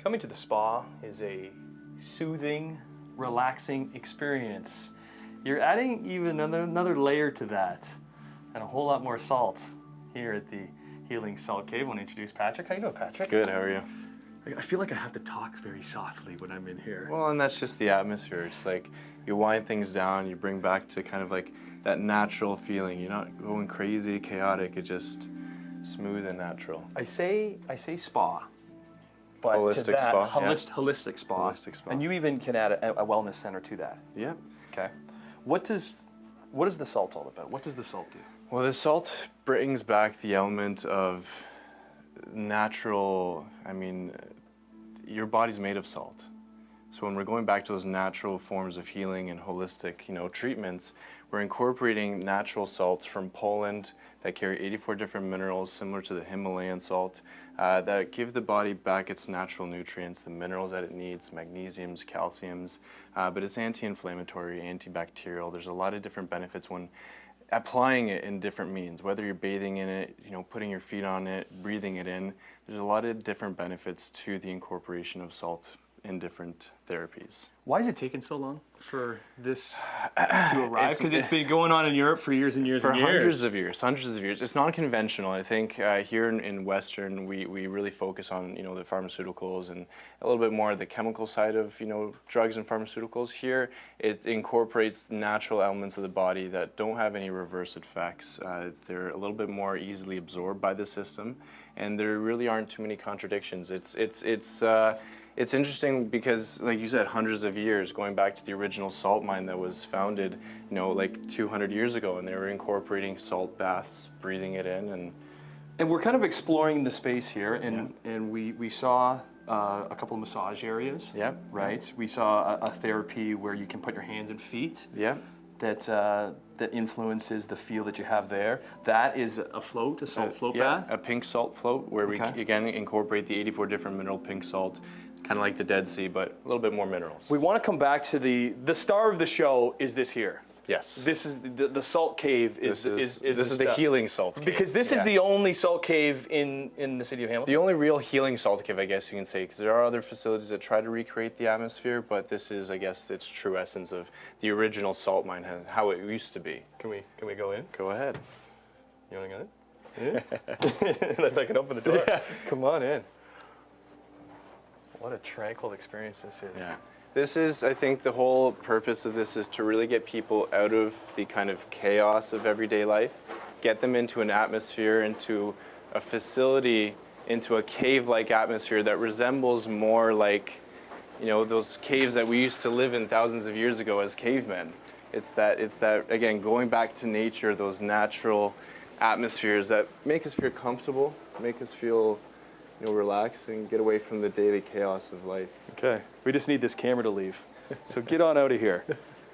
Coming to the spa is a soothing, relaxing experience. You're adding even another layer to that and a whole lot more salt here at the Healing Salt Cave. I want to introduce Patrick. How you doing, Patrick? Good, how are you? I feel like I have to talk very softly when I'm in here. Well, and that's just the atmosphere. It's like you wind things down, you bring back to kind of like that natural feeling. You're not going crazy, chaotic, it's just smooth and natural. I say spa, but Holistic to that, spa, holistic spa. Holistic spa. And you even can add a wellness center to that. Yep. Okay. What is the salt all about? What does the salt do? Well, the salt brings back the element of natural, your body's made of salt. So when we're going back to those natural forms of healing and holistic, treatments, we're incorporating natural salts from Poland that carry 84 different minerals similar to the Himalayan salt that give the body back its natural nutrients, the minerals that it needs, magnesiums, calciums, but it's anti-inflammatory, antibacterial. There's a lot of different benefits when applying it in different means, whether you're bathing in it, putting your feet on it, breathing it in. There's a lot of different benefits to the incorporation of salt in different therapies. Why has it taken so long for this to arrive? Because it's been going on in Europe for years and years and years. For hundreds of years. It's non-conventional. I think here in Western, we really focus on, the pharmaceuticals and a little bit more the chemical side of, drugs and pharmaceuticals. Here, it incorporates natural elements of the body that don't have any reverse effects. They're a little bit more easily absorbed by the system, and there really aren't too many contradictions. It's interesting because, like you said, hundreds of years, going back to the original salt mine that was founded, like 200 years ago, and they were incorporating salt baths, breathing it in. And we're kind of exploring the space here, and we saw a couple of massage areas, right? We saw a therapy where you can put your hands and feet. That influences the feel that you have there. That is a float, a salt float bath? A pink salt float where we, again, incorporate the 84 different mineral pink salt, kind of like the Dead Sea, but a little bit more minerals. We want to come back to the star of the show is this here. Yes. This is the salt cave is the healing salt cave. Because this is the only salt cave in the city of Hamilton. The only real healing salt cave, I guess you can say, because there are other facilities that try to recreate the atmosphere, but this is, I guess, its true essence of the original salt mine, how it used to be. Can we go in? Go ahead. You want to go in? Yeah. If I can open the door. Yeah. Come on in. What a tranquil experience this is. Yeah. This is, I think, the whole purpose of this is to really get people out of the kind of chaos of everyday life, get them into an atmosphere, into a facility, into a cave-like atmosphere that resembles more like, those caves that we used to live in thousands of years ago as cavemen. It's that, again, going back to nature, those natural atmospheres that make us feel comfortable, make us feel relax and get away from the daily chaos of life. Okay, we just need this camera to leave. So get on out of here.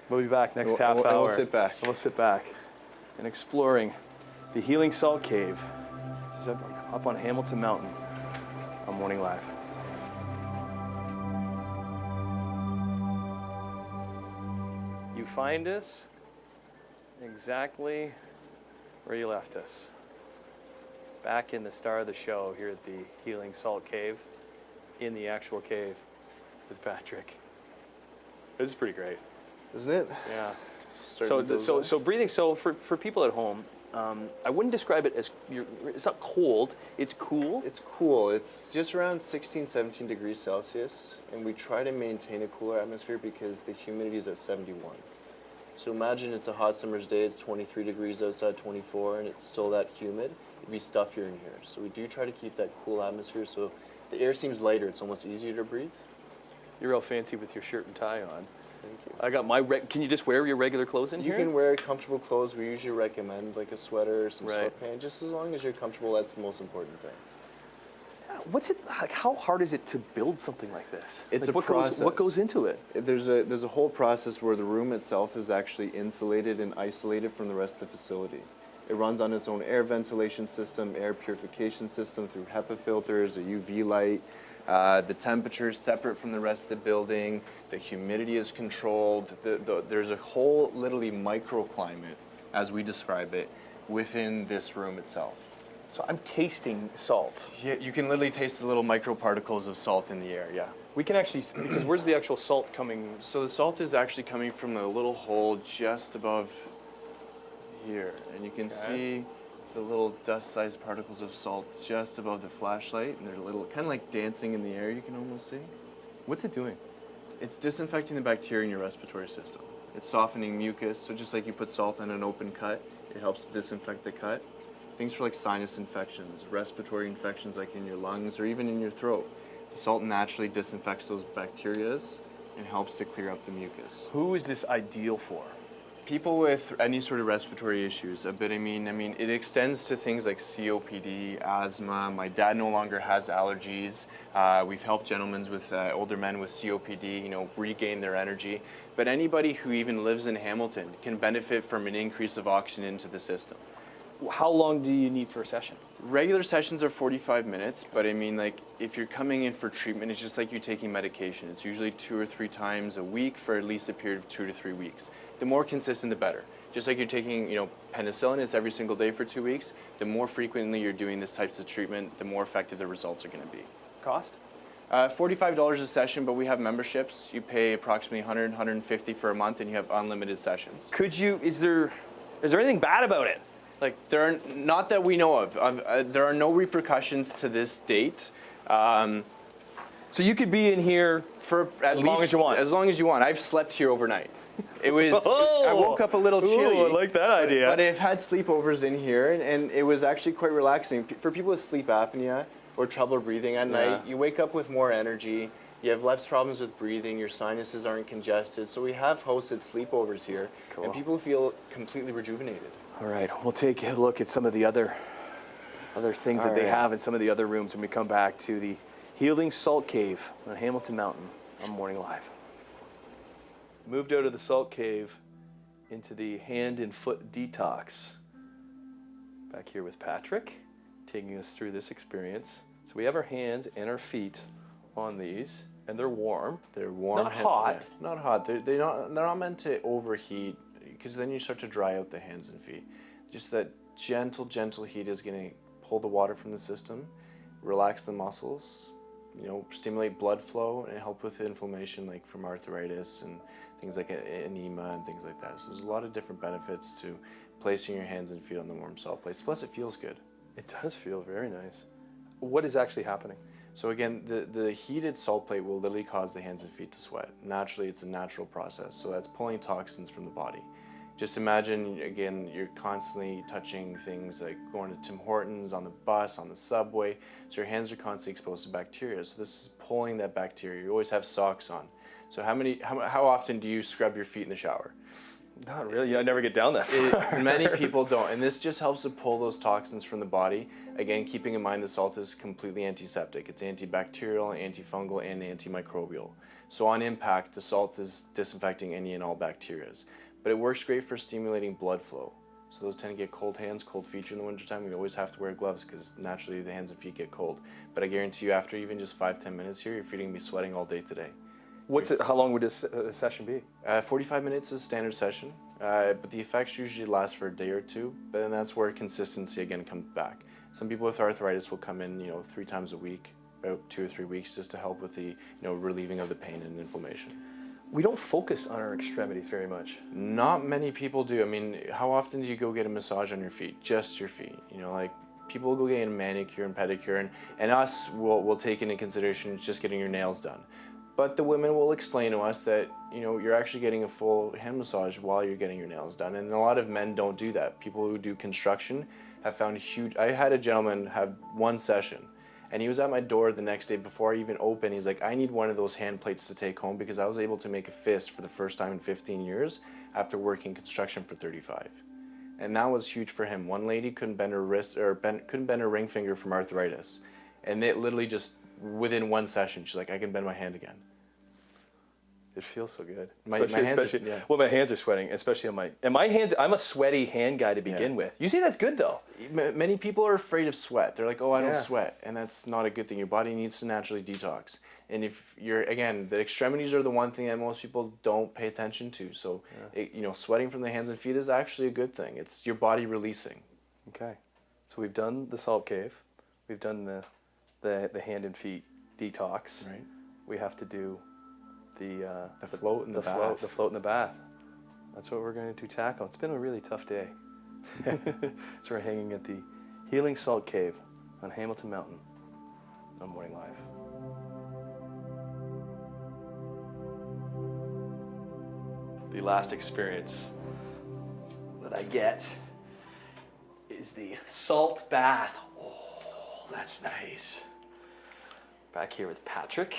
We'll be back next half hour. We'll sit back. We'll sit back and exploring the Healing Salt Cave. This is up on Hamilton Mountain on Morning Live. You find us exactly where you left us. Back in the star of the show here at the Healing Salt Cave, in the actual cave with Patrick. This is pretty great. Isn't it? Yeah. So breathing, so for people at home, I wouldn't describe it as, it's not cold, it's cool. It's cool. It's just around 16, 17 degrees Celsius, and we try to maintain a cooler atmosphere because the humidity is at 71. So imagine it's a hot summer's day, it's 23 degrees outside, 24, and it's still that humid. It'd be stuffier in here. So we do try to keep that cool atmosphere so the air seems lighter. It's almost easier to breathe. You're real fancy with your shirt and tie on. Thank you. I got my, can you just wear your regular clothes in here? You can wear comfortable clothes. We usually recommend like a sweater or some sweatpants. Just as long as you're comfortable, that's the most important thing. What's it like? How hard is it to build something like this? It's like, a process. What goes into it? There's a whole process where the room itself is actually insulated and isolated from the rest of the facility. It runs on its own air ventilation system, air purification system through HEPA filters, a UV light. The temperature is separate from the rest of the building. The humidity is controlled. There's a whole literally microclimate, as we describe it, within this room itself. So I'm tasting salt. Yeah, you can literally taste the little microparticles of salt in the air, yeah. We can actually, because where's the actual salt coming? So the salt is actually coming from a little hole just above here. And you can see the little dust-sized particles of salt just above the flashlight. And they're little, kind of like dancing in the air, you can almost see. What's it doing? It's disinfecting the bacteria in your respiratory system. It's softening mucus, so just like you put salt on an open cut, it helps disinfect the cut. Things for like sinus infections, respiratory infections like in your lungs or even in your throat. The salt naturally disinfects those bacteria and helps to clear up the mucus. Who is this ideal for? People with any sort of respiratory issues, but I mean, it extends to things like COPD, asthma. My dad no longer has allergies. We've helped gentlemen with older men with COPD, regain their energy. But anybody who even lives in Hamilton can benefit from an increase of oxygen into the system. How long do you need for a session? Regular sessions are 45 minutes, but I mean, like, if you're coming in for treatment, it's just like you taking medication. It's usually 2 or 3 times a week for at least a period of 2 to 3 weeks. The more consistent, the better. Just like you're taking, penicillin, it's every single day for 2 weeks. The more frequently you're doing this types of treatment, the more effective the results are going to be. Cost? $45 a session, but we have memberships. You pay approximately $100, $150 for a month, and you have unlimited sessions. Is there anything bad about it? Like, there are, not that we know of. There are no repercussions to this date. So you could be in here for as long as you want. As long as you want. I've slept here overnight. It was. I woke up a little chilly. I like that idea. But I've had sleepovers in here, and it was actually quite relaxing. For people with sleep apnea or trouble breathing at night, you wake up with more energy. You have less problems with breathing. Your sinuses aren't congested. So we have hosted sleepovers here, and people feel completely rejuvenated. All right, we'll take a look at some of the other things that they have in some of the other rooms when we come back to the Healing Salt Cave on Hamilton Mountain on Morning Live. Moved out of the salt cave into the hand and foot detox. Back here with Patrick, taking us through this experience. So we have our hands and our feet on these, and they're warm. They're warm. Not hot. Yeah, not hot. They're not meant to overheat, because then you start to dry out the hands and feet. Just that gentle heat is going to pull the water from the system, relax the muscles, stimulate blood flow, and help with inflammation like from arthritis and things like anemia and things like that. So there's a lot of different benefits to placing your hands and feet on the warm salt plates. Plus it feels good. It does feel very nice. What is actually happening? So again, the heated salt plate will literally cause the hands and feet to sweat. Naturally, it's a natural process. So that's pulling toxins from the body. Just imagine, again, you're constantly touching things like going to Tim Hortons, on the bus, on the subway. So your hands are constantly exposed to bacteria. So this is pulling that bacteria. You always have socks on. So how often do you scrub your feet in the shower? Not really. I never get down that far. Many people don't. And this just helps to pull those toxins from the body. Again, keeping in mind the salt is completely antiseptic. It's antibacterial, antifungal, and antimicrobial. So on impact, the salt is disinfecting any and all bacteria. But it works great for stimulating blood flow. So those tend to get cold hands, cold feet in the wintertime. We always have to wear gloves because naturally the hands and feet get cold. But I guarantee you after even just 5-10 minutes here, your feet are going to be sweating all day today. How long would this session be? 45 minutes is a standard session, but the effects usually last for a day or two. But then that's where consistency again comes back. Some people with arthritis will come in, 3 times a week, about 2 or 3 weeks, just to help with the, relieving of the pain and inflammation. We don't focus on our extremities very much. Not many people do. I mean, how often do you go get a massage on your feet? Just your feet. People will go get a manicure and pedicure, and us will take into consideration just getting your nails done. But the women will explain to us that, you're actually getting a full hand massage while you're getting your nails done. And a lot of men don't do that. People who do construction have found I had a gentleman have 1 session, and he was at my door the next day before I even opened. He's like, I need one of those hand plates to take home because I was able to make a fist for the first time in 15 years after working construction for 35. And that was huge for him. One lady couldn't bend her wrist or couldn't bend her ring finger from arthritis. And it literally just, within 1 session, she's like, I can bend my hand again. It feels so good. My hands are sweating, especially on my hands. I'm a sweaty hand guy to begin with. You say that's good though. Many people are afraid of sweat. They're like, oh, I don't sweat. And that's not a good thing. Your body needs to naturally detox. And if the extremities are the one thing that most people don't pay attention to. So, sweating from the hands and feet is actually a good thing. It's your body releasing. Okay. So we've done the salt cave, we've done the hand and feet detox. Right. We have to do the float in the bath. The float in the bath. That's what we're going to tackle. It's been a really tough day. So we're hanging at the Healing Salt Cave on Hamilton Mountain on Morning Live. The last experience that I get is the salt bath. Oh, that's nice. Back here with Patryk.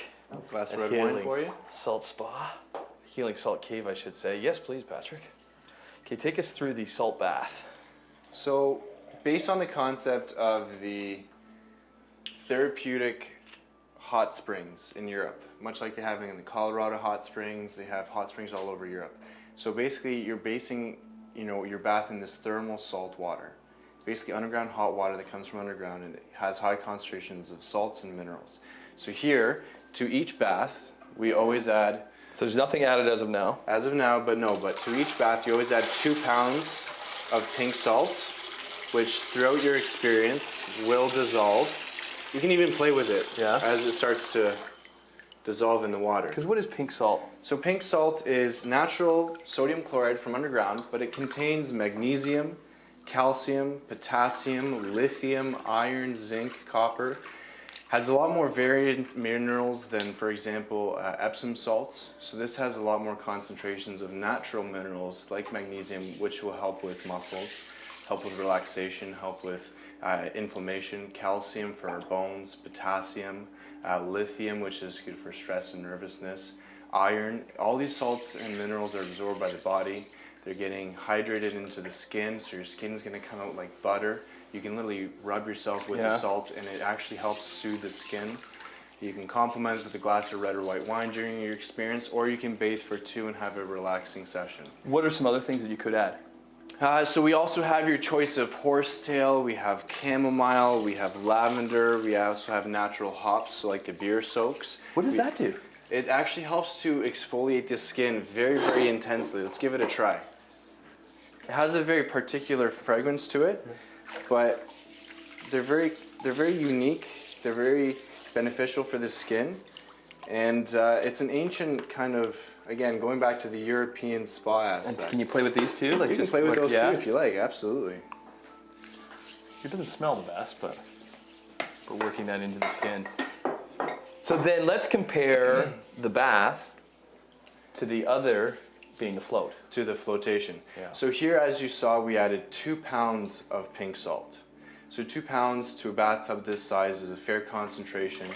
Glass at red wine Healing for you. Salt Spa. Healing Salt Cave, I should say. Yes, please, Patryk. Okay, take us through the salt bath. So, based on the concept of the therapeutic hot springs in Europe, much like they have in the Colorado hot springs, they have hot springs all over Europe. So basically, you're basing, your bath in this thermal salt water, basically underground hot water that comes from underground, and it has high concentrations of salts and minerals. So here, to each bath, we always add. So there's nothing added as of now. As of now, but to each bath, you always add 2 pounds of pink salt, which throughout your experience will dissolve. You can even play with it as it starts to dissolve in the water. Because what is pink salt? So pink salt is natural sodium chloride from underground, but it contains magnesium, calcium, potassium, lithium, iron, zinc, copper. Has a lot more variant minerals than, for example, Epsom salts. So this has a lot more concentrations of natural minerals like magnesium, which will help with muscles, help with relaxation, help with inflammation, calcium for our bones, potassium, lithium, which is good for stress and nervousness, iron. All these salts and minerals are absorbed by the body. They're getting hydrated into the skin, so your skin's gonna come out like butter. You can literally rub yourself with the salt, and it actually helps soothe the skin. You can complement it with a glass of red or white wine during your experience, or you can bathe for 2 and have a relaxing session. What are some other things that you could add? So we also have your choice of horsetail, we have chamomile, we have lavender, we also have natural hops, so like the beer soaks. What does that do? It actually helps to exfoliate the skin very, very intensely. Let's give it a try. It has a very particular fragrance to it, but they're very unique. They're very beneficial for the skin, and it's an ancient kind of, again, going back to the European spa aspect. And can you play with these too? Like you can play with those too if you like, absolutely. It doesn't smell the best, but we're working that into the skin. So then let's compare the bath to the other being the float. To the flotation. Yeah. So here, as you saw, we added 2 pounds of pink salt. So 2 pounds to a bathtub this size is a fair concentration.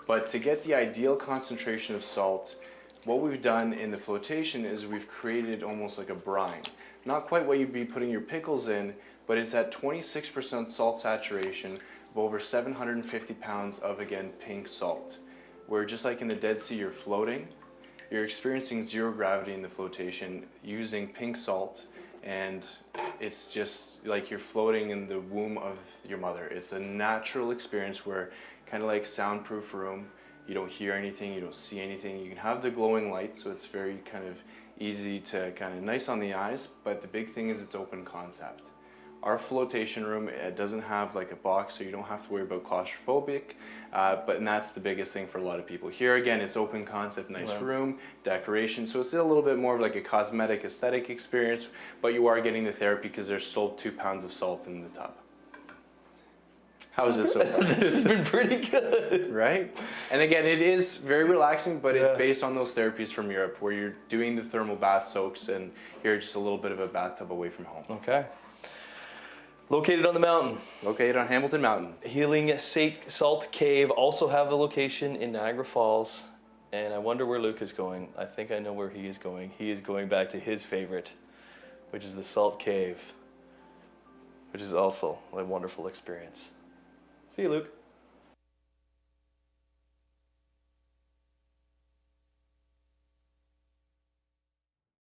But to get the ideal concentration of salt, what we've done in the flotation is we've created almost like a brine. Not quite what you'd be putting your pickles in, but it's at 26% salt saturation of over 750 pounds of, again, pink salt. Where just like in the Dead Sea, you're floating, you're experiencing zero gravity in the flotation using pink salt, and it's just like you're floating in the womb of your mother. It's a natural experience where, kind of like soundproof room, you don't hear anything, you don't see anything. You can have the glowing light, so it's very kind of easy to kind of nice on the eyes, but the big thing is it's open concept. Our flotation room, it doesn't have like a box, so you don't have to worry about claustrophobic, and that's the biggest thing for a lot of people. Here again, it's open concept, nice room, decoration, so it's a little bit more of like a cosmetic aesthetic experience, but you are getting the therapy because there's still 2 pounds of salt in the tub. How is this so far? This has been pretty good. Right? And again, it is very relaxing, but it's based on those therapies from Europe where you're doing the thermal bath soaks, and here just a little bit of a bathtub away from home. Okay. Located on the mountain. Located on Hamilton Mountain. Healing Salt Cave also have a location in Niagara Falls, and I wonder where Luke is going. I think I know where he is going. He is going back to his favorite, which is the Salt Cave, which is also a wonderful experience. See you, Luke.